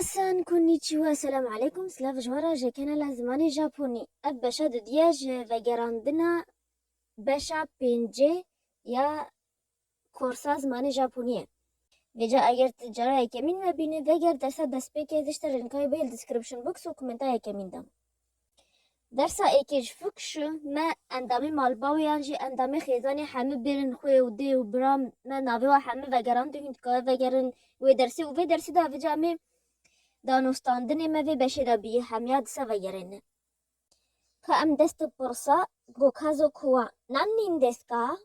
minasan konnichiwa, selam alaikum, slav jwara je kanala zmani Japoni. Ev beşa diye ji vegerandina beşa pêncê ya korsa zmanê Japoniye. Vêca eger tu cara yekemîn vebînî veger dersa destpêkê dişte linkayê bê description box û komenta yekemîn de. Dersa êkê ji fikşu me endamê malbawê yan jî endamê xêzanê hemû bêrên xwe û dê û bira me navê wa hemû vegerandin hûn dikare vegerin wê dersê û vê dersê de avêca me danûstandinê me vê beşê de bîyî hemiya dise vegerîne. Ka em dest bi pirsa gokazo kuwa nannin desu ka?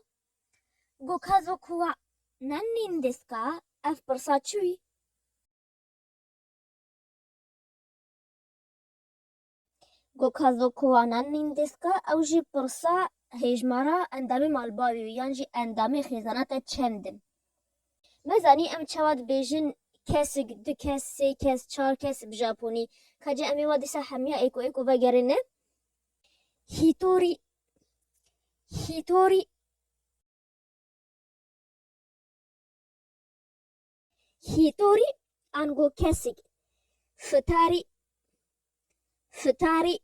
Gokazo kuwa nannin desu ka? Ev pirsa çi wî? Gokazo kuwa nannin desu ka? Ew jî pirsa hêjmara endamê malbawê wî yan jî endamê xêzana te çend in. Me zanî em çawa dibêjin kesik, du kes, sê kes, çar kes bi Japonî. Ka ce em ê wa dîsa hemiya êko êko vegerîne? Hitori, hitori, hitori ango kesik. Futari, futari,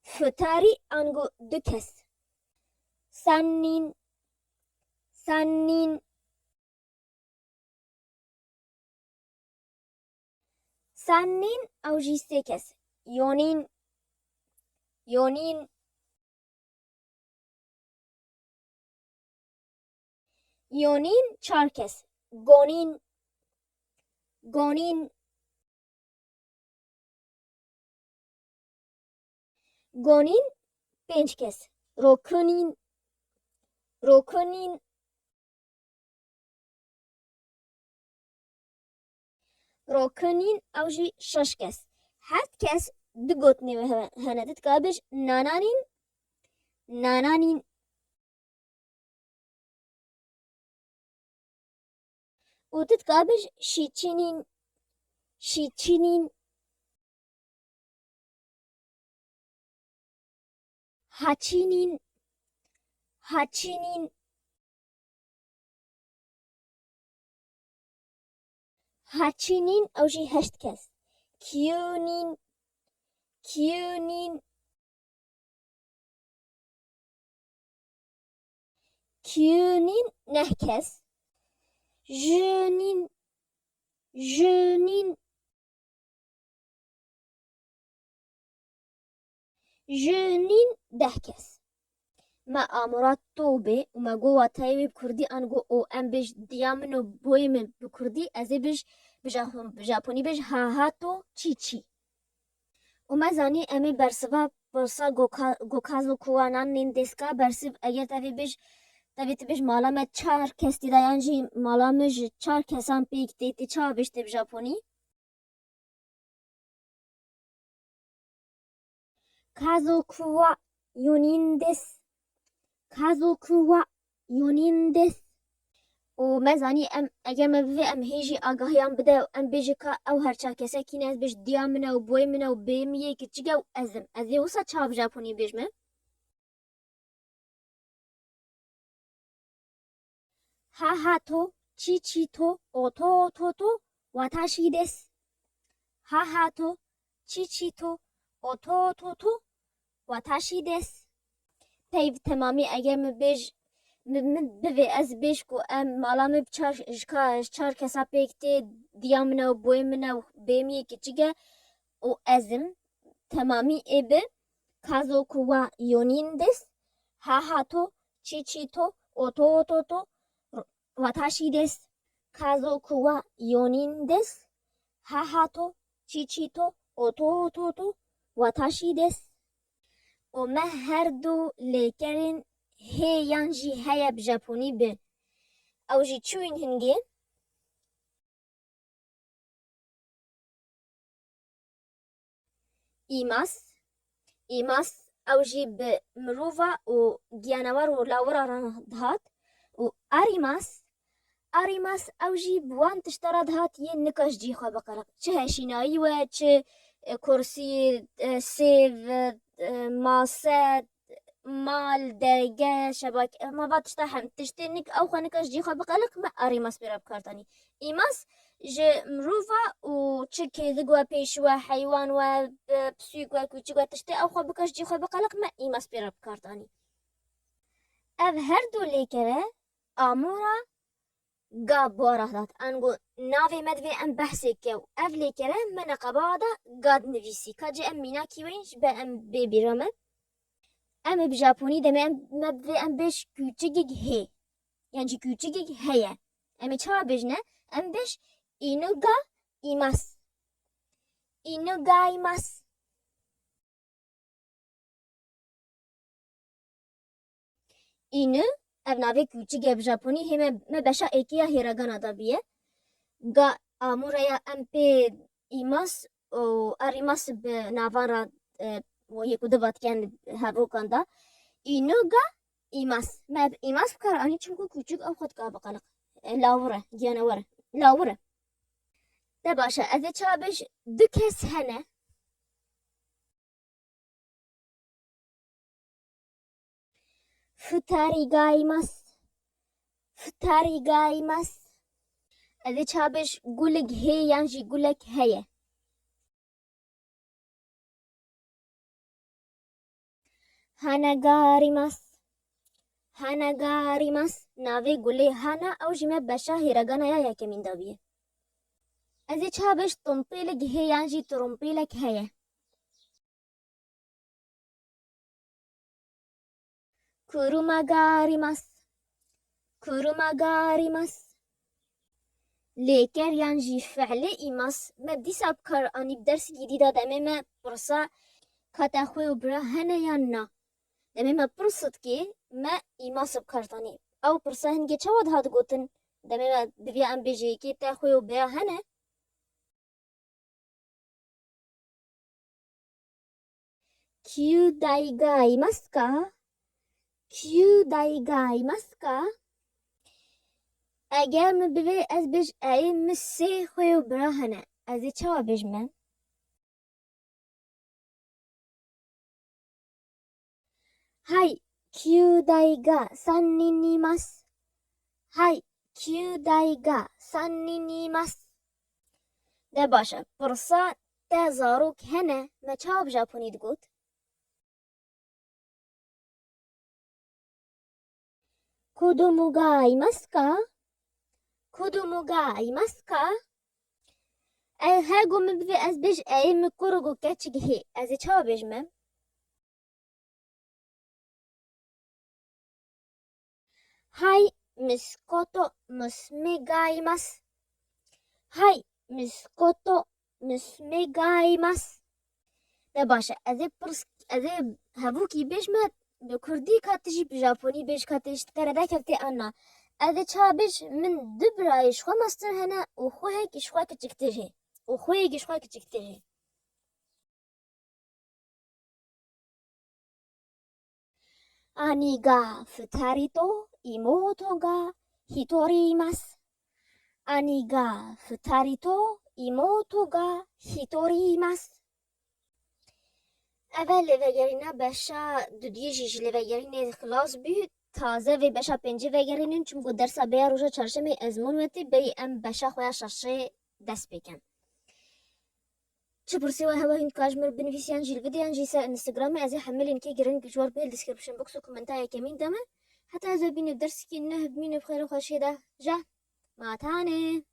futari ango du kes. Sannin, sannin, sannin ew jî sê kes. Yonin, yonin, yonin çar kes. Gonin, gonin, gonin pênc kes. Rokunin, rokunin, rokunin ew jî şeş kes. Heft kes du gotinê ve hene. Tu dikare bêj nananin, nananin, û tu dikare bêj şîçînin, şîçînin, haçînin, haçînin, haçînin ew jî heşt kes. Kyûnin, kyûnin, kyûnin neh kes. Junin, junin, junin deh kes. Me amûra to bê û me got watayê wê bi Kurdî an got o em bêj diya min û boyê min bi Kurdî ez ê bêj bi Japonî bêj ha to çî çî. û me zanî em ê bersiva pirsa gokazo kuwa nannin desu ka bersiv eger tevê bêj tevê tu bêj mala me çar kes tê de yan jî mala me ji çar kesan pêk tê tê çawa bêj tê bi Japonî? Kazo kuwa yonin desu. Kazo kuwa yonin desu. û me zanî em eger me bivê em hêjî agahiyan bide û em bêje ka ew her çar kesekî ne ez bêj diya min e û boyê min e û bêyê min yê kiçik e û ez im. Ez ê wisa çawa bi Japonî bêjme? Ha to, çî çî to, oto oto to, watashi desu. Ha to, çî çî to, oto oto to, watashi desu. Peyv temamî eger me bêj min bivê ez bêj ku em mala me ji çar kesa pêk tê diya min e û boyê min e û bêyê min yê kiçik e û ez im. Temamî ê bi kazo kuwa yonin desu. Ha to, çî çî to, oto oto to, watashi desu. Kazo kuwa yonin desu. Ha to, çî çî to, oto oto to, watashi desu. û me her du lêkerên hê yan jî heye bi Japonî bi ew jî çi wîn hingê? Îmas, îmas ew jî bi mirova û giyanewar û lawira re dihat û arimas, arimas ew jî bi wan tişta re dihat yên nika ji cî xwe biqere. Çi heşînayî we, çi kursiyê, sêv, mase, مال درجة شبك ما بتشتحم تشتنك أو خانك أجدي خبقلك ما أري ماس بيراب كارتاني إيماس ج مروفا و تشكي ذقوا بيشوا حيوان و بسيقوا كوتشوا تشتي أو خبك أجدي خبقلك ما إيماس بيراب كارتاني أف هردو ليكره آمورا قاب بورهدات أنقو نافي مدفي أم بحثي كيو أف ليكره من قباضة قاد نفيسي كاجي أم ميناكي وينش بأم بيبي رمد أم بجابوني دم مبذي أم بيش küçük he yani küçük heye أم çava bejne أم بيش inuga imas inuga imas inu ev navê küçük ev Japonî heme me beşa ekiya hêragana da biye ga amuraya em pê imas û er imas bi navan ra yekû divatken hevokan da inuga إيماس ما إيماس بكار أني تشمكو كوتشك أو خد كاب قلق لاورة ديانا ورة لاورة تباشا أذا تشابش دكس هنا فتاري غايماس فتاري غايماس أذا تشابش قولك هي يانجي قولك هي هانا غاريماس هانا غاريماس ناوي قولي هانا أو جمع بشا هيرغانا يا يكمين دابيه أذا تشابش تنطيلك هي يانجي ترمطيلك هي كوروما غاريماس كوروما غاريماس ليكر يانجي فعل إيماس ما بدي سابكر أني بدرس جديدة دمما برصا كتاخوي وبرا هنا يانا دمما برصت كي ما إيماس بكرتاني أو برصا هنجي تشود هاد قوتن دمما ببيا أم بيجي كي تاخوي وبرا هنا كيو داي غاي ماسكا كيو داي غاي ماسكا اگر من ببي از بيج اي مسي خوي وبرا هنا ازي تشوا بيج من هاي كيو داي غا سان نين نيماس هاي كيو داي غا سان نين نيماس ده باشا برصا تزاروك هنا ما تشاب جابوني تقول كودومو غا ايماسكا كودومو غا ايماسكا اي هاگو من ببي از بيج اي مكورو كاتشي هي ازي تشوا بيج منはい、息子と娘がいます。はい、息子と娘がいます. ده باشا اذا برس اذا هبوكي بيش ما بكردي كاتجي بجابوني بيش كاتش تكردا كفتي انا اذا تشابش من دبراي شخوا مستر هنا وخوهيك شخوا كتكتجي وخوهيك شخوا كتكتجي兄が二人と妹が一人います。兄が二人と妹が一人います. اول لوگرینا بشا دودیجیش لوگرینه خلاص بی تازه و بشا پنجی وگرینن چون گو درسا بیا روژا چارشمه ازمون ویتی بی ام بشا خویا شاشه دست بکن چه پرسی و هوا هند کاجمر بنویسیان جیل ویدیان جیسا انستغرام ازی حملین که گرن جوار به الدسکرپشن بوکس و کومنتای کمین دامه حتی ازو بین درس که نه بمین بخیر و خوشی ده جا ما تانه